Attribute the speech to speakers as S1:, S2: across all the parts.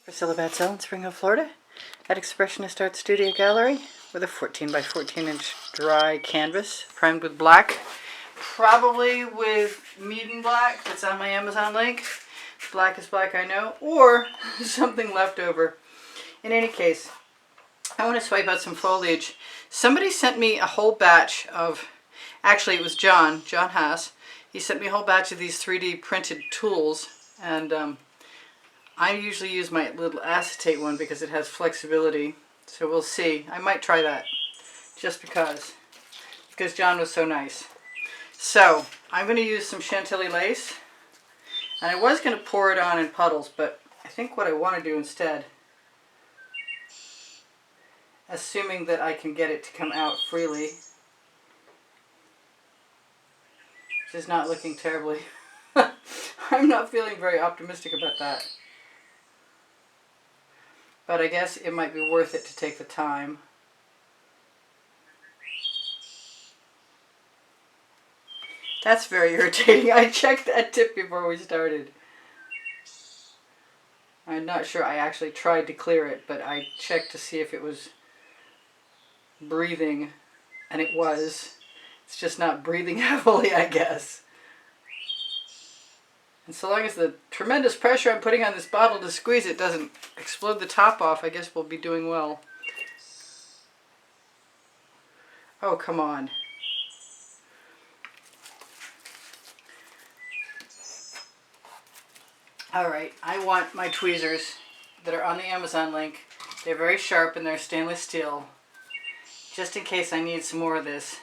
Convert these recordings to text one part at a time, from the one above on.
S1: Priscilla Batzell in Spring Hill, Florida at Expressionist Art Studio Gallery with a 14 by 14 inch dry canvas primed with black, probably with Meaden black that's on my Amazon link. Black is black, I know, or something left over. In any case, I want to swipe out some foliage. Somebody sent me a whole batch of, actually it was John Haas. He sent me a whole batch of these 3D printed tools, and I usually use my little acetate one because it has flexibility. So we'll see. I might try that just because John was so nice. So I'm going to use some Chantilly lace, and I was going to pour it on in puddles, but I think what I want to do instead, assuming that I can get it to come out freely, which is not looking terribly. I'm not feeling very optimistic about that. But I guess it might be worth it to take the time. That's very irritating. I checked that tip before we started. I'm not sure I actually tried to clear it, but I checked to see if it was breathing, and it was. It's just not breathing heavily, I guess. And so long as the tremendous pressure I'm putting on this bottle to squeeze it doesn't explode the top off, I guess we'll be doing well. Oh, come on. Alright, I want my tweezers that are on the Amazon link. They're very sharp and they're stainless steel. Just in case I need some more of this,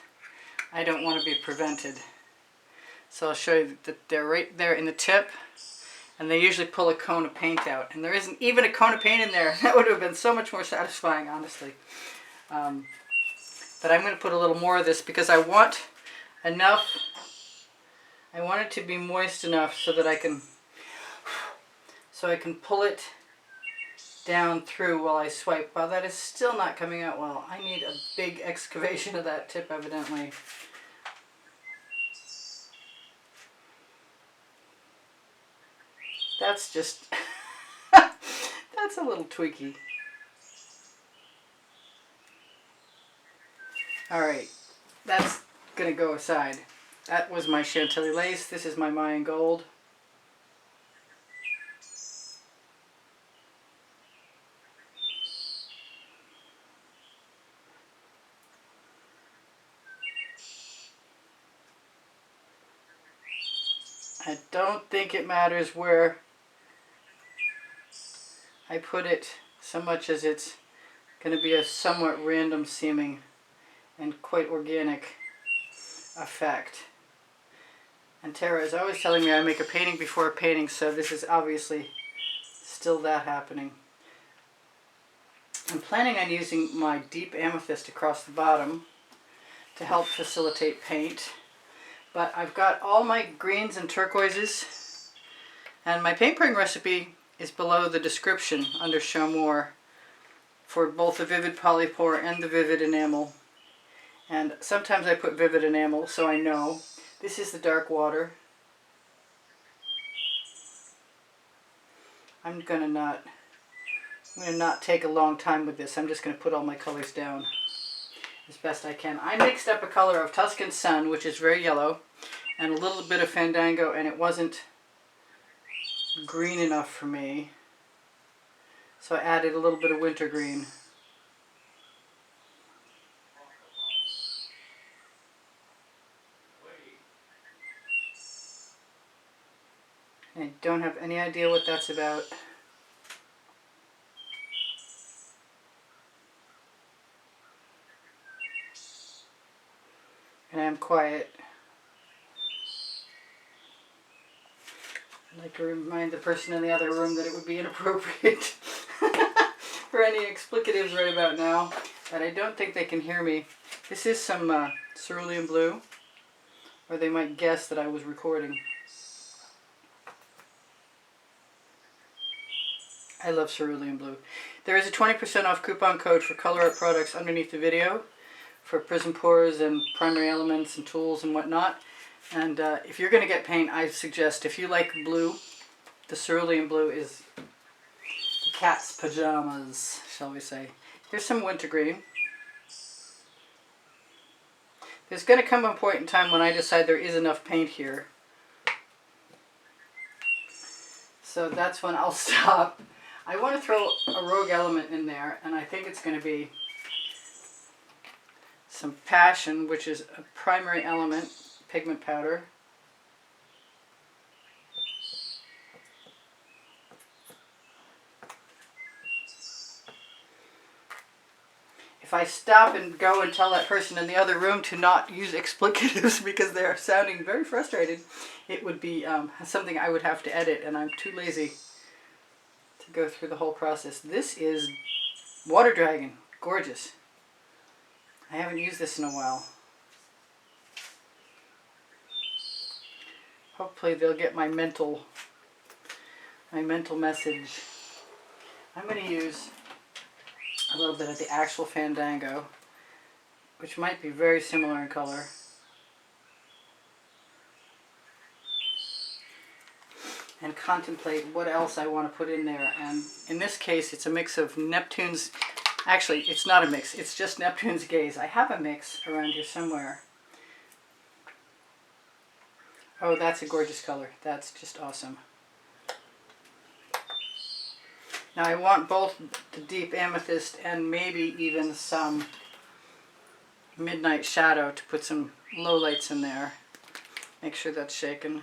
S1: I don't want to be prevented. So I'll show you that they're right there in the tip, and they usually pull a cone of paint out. And there isn't even a cone of paint in there. That would have been so much more satisfying, honestly. But I'm going to put a little more of this because I want enough. I want it to be moist enough so that I can pull it down through while I swipe. While that is still not coming out well, I need a big excavation of that tip, evidently. That's just, that's a little tweaky. Alright, that's going to go aside. That was my Chantilly lace. This is my Mayan gold. I don't think it matters where I put it so much as it's going to be a somewhat random seeming and quite organic effect. And Tara is always telling me I make a painting before a painting, so this is obviously still that happening. I'm planning on using my deep amethyst across the bottom to help facilitate paint. But I've got all my greens and turquoises, and my paint pouring recipe is below the description under Show More for both the vivid polypore and the vivid enamel. And sometimes I put vivid enamel so I know. This is the dark water. I'm gonna not take a long time with this. I'm just gonna put all my colors down as best I can. I mixed up a color of Tuscan Sun, which is very yellow, and a little bit of Fandango, and it wasn't green enough for me. So I added a little bit of wintergreen. I don't have any idea what that's about. And I'm quiet. I'd like to remind the person in the other room that it would be inappropriate for any explicatives right about now, but I don't think they can hear me. This is some cerulean blue, or they might guess that I was recording. I love cerulean blue. There is a 20% off coupon code for Colour Arte products underneath the video for Prizm pours and primary elements and tools and whatnot. And if you're going to get paint, I suggest, if you like blue, the cerulean blue is the cat's pajamas, shall we say. Here's some wintergreen. There's going to come a point in time when I decide there is enough paint here. So that's when I'll stop. I want to throw a rogue element in there, and I think it's going to be some Passion, which is a primary element pigment powder. If I stop and go and tell that person in the other room to not use explicatives because they're sounding very frustrated, it would be something I would have to edit, and I'm too lazy to go through the whole process. This is Water Dragon. Gorgeous. I haven't used this in a while. Hopefully they'll get my mental message. I'm going to use a little bit of the actual Fandango, which might be very similar in color. And contemplate what else I want to put in there. And in this case, it's a mix of Neptunes. Actually, it's not a mix. It's just Neptune's Gaze. I have a mix around here somewhere. Oh, that's a gorgeous color. That's just awesome. Now I want both the deep amethyst and maybe even some midnight shadow to put some lowlights in there. Make sure that's shaken.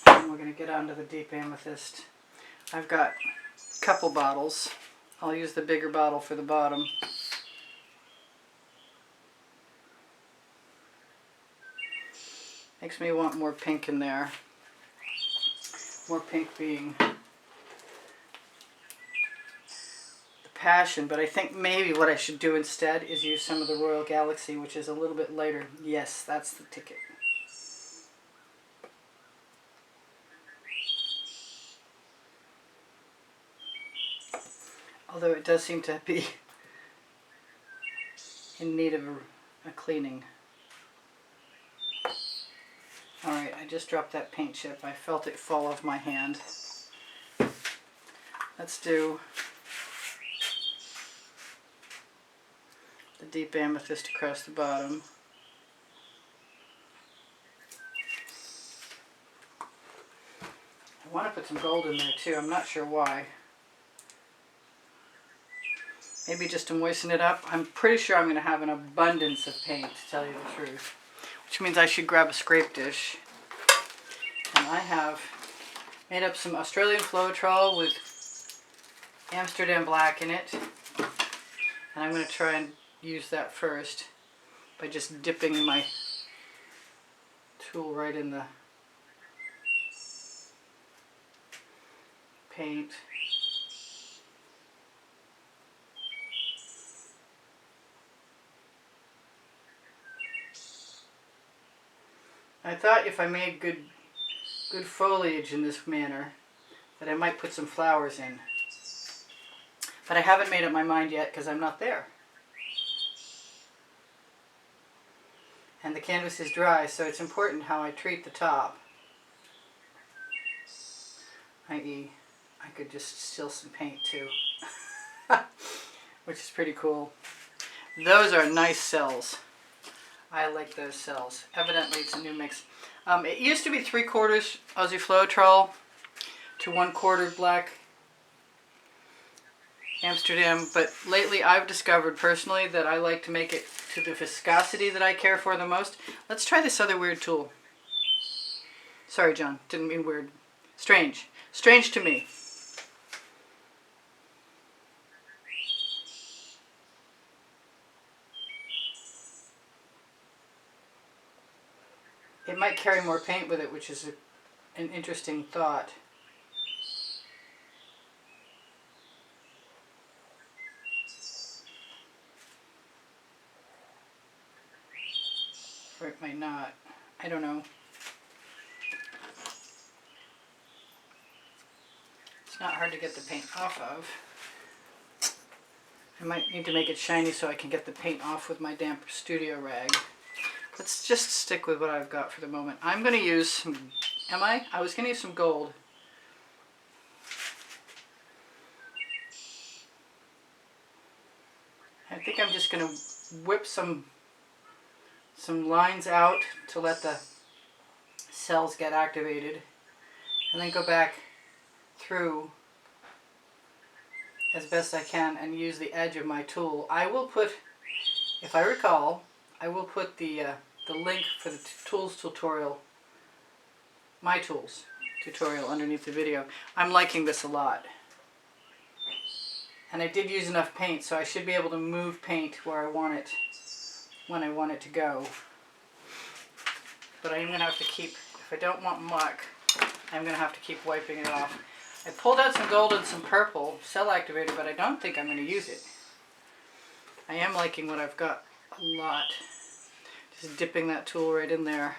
S1: And we're going to get onto the deep amethyst. I've got a couple bottles. I'll use the bigger bottle for the bottom. Makes me want more pink in there. More pink being the Passion, but I think maybe what I should do instead is use some of the Royal Galaxy, which is a little bit lighter. Yes, that's the ticket. Although it does seem to be in need of a cleaning. Alright, I just dropped that paint chip. I felt it fall off my hand. Let's do the deep amethyst across the bottom. I want to put some gold in there too. I'm not sure why. Maybe just to moisten it up. I'm pretty sure I'm going to have an abundance of paint, to tell you the truth. Which means I should grab a scrape dish. And I have made up some Australian Floetrol with Amsterdam black in it. And I'm going to try and use that first by just dipping my tool right in the paint. I thought if I made good foliage in this manner that I might put some flowers in. But I haven't made up my mind yet because I'm not there. And the canvas is dry, so it's important how I treat the top. I.e., I could just steal some paint too. Which is pretty cool. Those are nice cells. I like those cells. Evidently it's a new mix. It used to be 3/4 Aussie Floetrol to 1/4 black Amsterdam, but lately I've discovered personally that I like to make it to the viscosity that I care for the most. Let's try this other weird tool. Sorry, John, didn't mean weird. Strange. Strange to me. It might carry more paint with it, which is an interesting thought. Or it might not. I don't know. It's not hard to get the paint off of. I might need to make it shiny so I can get the paint off with my damp studio rag. let's just stick with what I've got for the moment. I'm going to use some, I was going to use some gold. I think I'm just going to whip some lines out to let the cells get activated, and then go back through as best I can and use the edge of my tool. I will put, if I recall, I will put the link for the tools tutorial, my tools tutorial, underneath the video. I'm liking this a lot. And I did use enough paint, so I should be able to move paint where I want it, when I want it to go. But I'm going to have to keep, if I don't want muck, I'm going to have to keep wiping it off. I pulled out some gold and some purple cell activator, but I don't think I'm going to use it. I am liking what I've got a lot. Just dipping that tool right in there.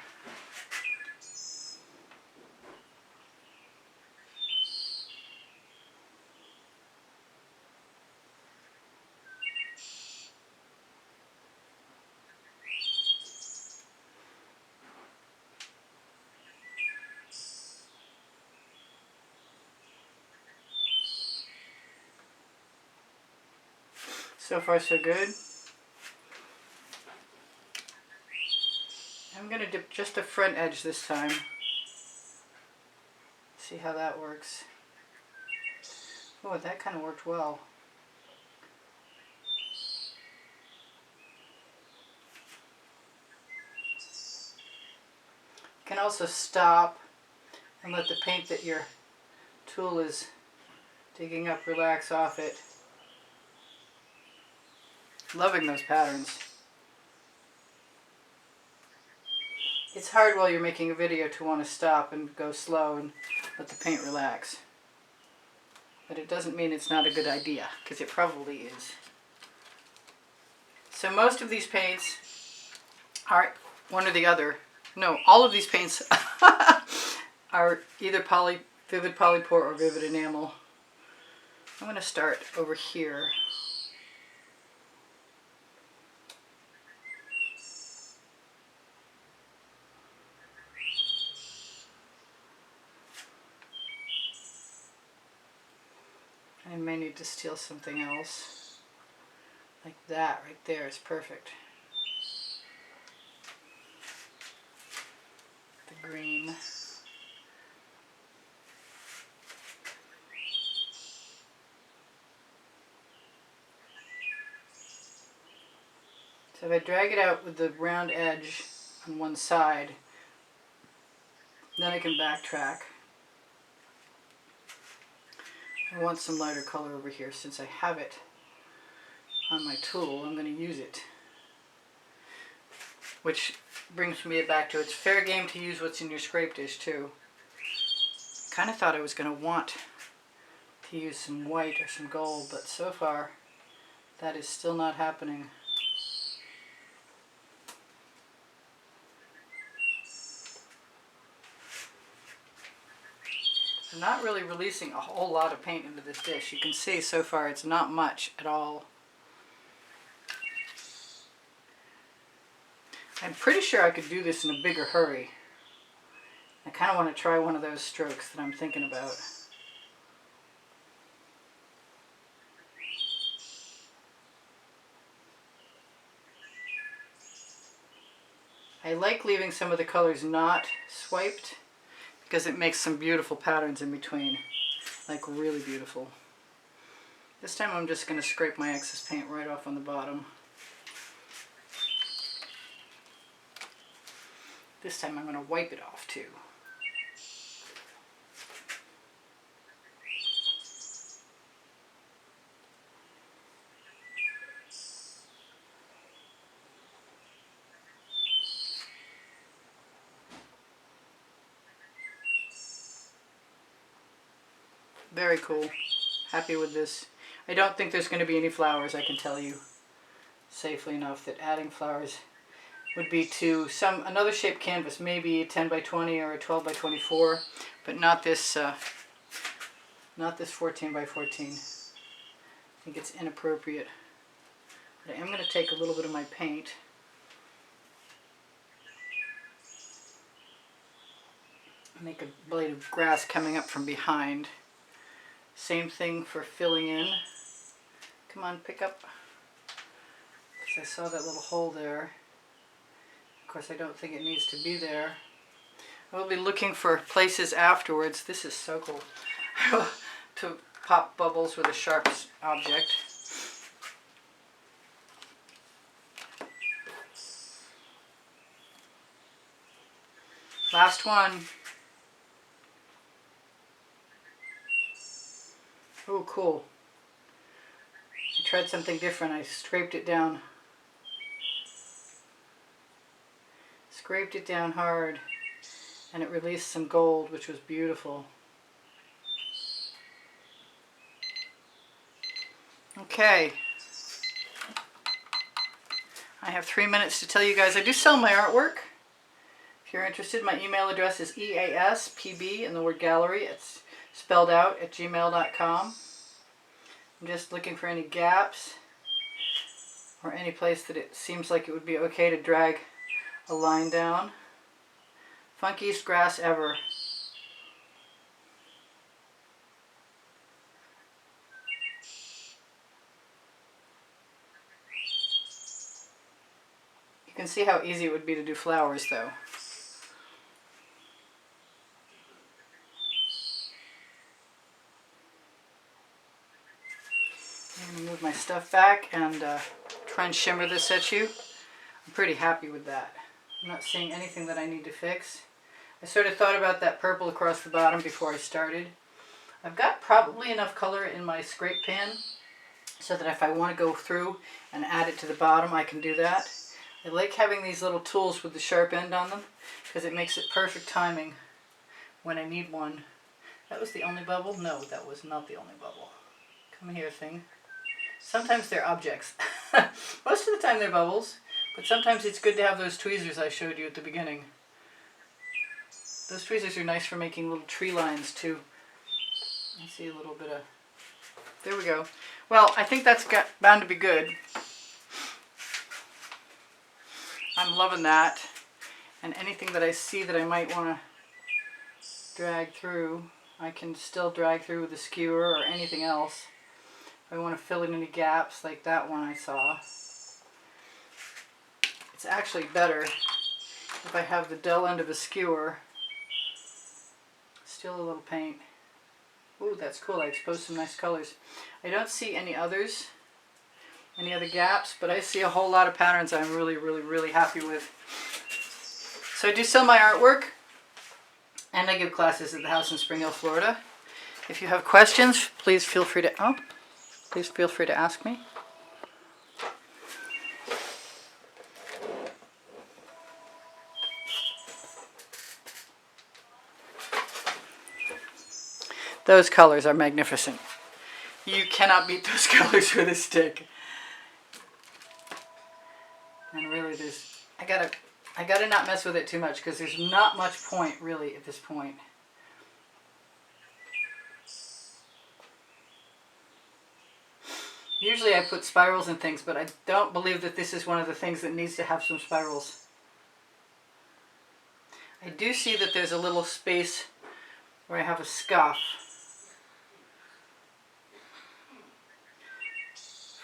S1: So far so good. I'm going to dip just the front edge this time. See how that works. Oh, that kind of worked well. You can also stop and let the paint that your tool is digging up relax off it. Loving those patterns. It's hard while you're making a video to want to stop and go slow and let the paint relax. But it doesn't mean it's not a good idea, because it probably is. So most of these paints are one or the other. No, all of these paints are either vivid polypore or vivid enamel. I'm going to start over here. I may need to steal something else. Like that right there is perfect. The green. So if I drag it out with the round edge on one side, then I can backtrack. I want some lighter color over here. Since I have it on my tool, I'm going to use it. Which brings me back to, it's fair game to use what's in your scrape dish too. Kind of thought I was going to want to use some white or some gold, but so far that is still not happening. I'm not really releasing a whole lot of paint into this dish. You can see so far it's not much at all. I'm pretty sure I could do this in a bigger hurry. I kind of want to try one of those strokes that I'm thinking about. I like leaving some of the colors not swiped, because it makes some beautiful patterns in between, like really beautiful. This time I'm just going to scrape my excess paint right off on the bottom. This time I'm going to wipe it off too. Very cool. Happy with this. I don't think there's going to be any flowers, I can tell you safely enough that adding flowers would be to another shaped canvas, maybe a 10 by 20 or a 12 by 24, but not this 14 by 14. I think it's inappropriate. But I am going to take a little bit of my paint Make a blade of grass coming up from behind. Same thing for filling in. Come on, pick up. Because I saw that little hole there. Of course, I don't think it needs to be there. We'll be looking for places afterwards. This is so cool. To pop bubbles with a sharp object. Last one. Oh, cool. I tried something different. I scraped it down. Scraped it down hard, and it released some gold, which was beautiful. Okay. I have 3 minutes to tell you guys I do sell my artwork. If you're interested, my email address is easpb and the word gallery. It's spelled out at gmail.com. I'm just looking for any gaps or any place that it seems like it would be okay to drag a line down. Funkiest grass ever. You can see how easy it would be to do flowers though. I'm going to move my stuff back and try and shimmer this at you. I'm pretty happy with that. I'm not seeing anything that I need to fix. I sort of thought about that purple across the bottom before I started. I've got probably enough color in my scrape pan so that if I want to go through and add it to the bottom, I can do that. I like having these little tools with the sharp end on them because it makes it perfect timing when I need one. That was the only bubble? No, that was not the only bubble. Come here, thing. Sometimes they're objects. Most of the time they're bubbles, but sometimes it's good to have those tweezers I showed you at the beginning. Those tweezers are nice for making little tree lines too. I see a little bit of... There we go. Well, I think that's bound to be good. I'm loving that. And anything that I see that I might want to drag through, I can still drag through with a skewer or anything else. If I want to fill in any gaps like that one I saw. It's actually better if I have the dull end of a skewer. Still a little paint. Ooh, that's cool. I exposed some nice colors. I don't see any others, any other gaps, but I see a whole lot of patterns I'm really, really, really happy with. So I do sell my artwork, and I give classes at the house in Spring Hill, Florida. If you have questions, please feel free to ask me. Those colors are magnificent. You cannot beat those colors with a stick. And really, I gotta not mess with it too much because there's not much point really at this point. Usually I put spirals in things, but I don't believe that this is one of the things that needs to have some spirals. I do see that there's a little space where I have a scuff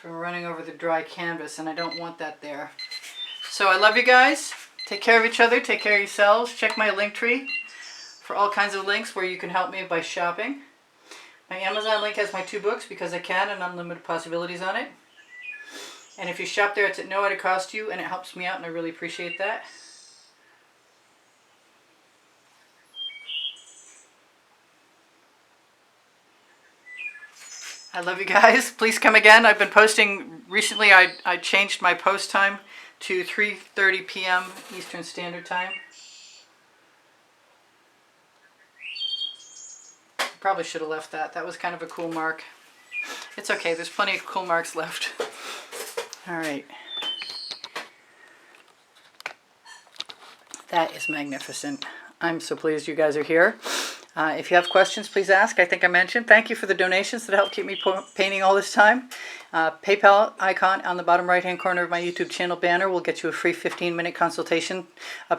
S1: from running over the dry canvas, and I don't want that there. So I love you guys. Take care of each other. Take care of yourselves. Check my link tree for all kinds of links where you can help me by shopping. My Amazon link has my 2 books, Because I Can and Unlimited Possibilities on it. And if you shop there, it's at no added cost to you, and it helps me out, and I really appreciate that. I love you guys. Please come again. I've been posting recently. I changed my post time to 3:30 p.m. Eastern Standard Time. Probably should have left that. That was kind of a cool mark. It's okay. There's plenty of cool marks left. All right. That is magnificent. I'm so pleased you guys are here. If you have questions, please ask. I think I mentioned. Thank you for the donations that helped keep me painting all this time. PayPal icon on the bottom right-hand corner of my YouTube channel banner will get you a free 15-minute consultation up to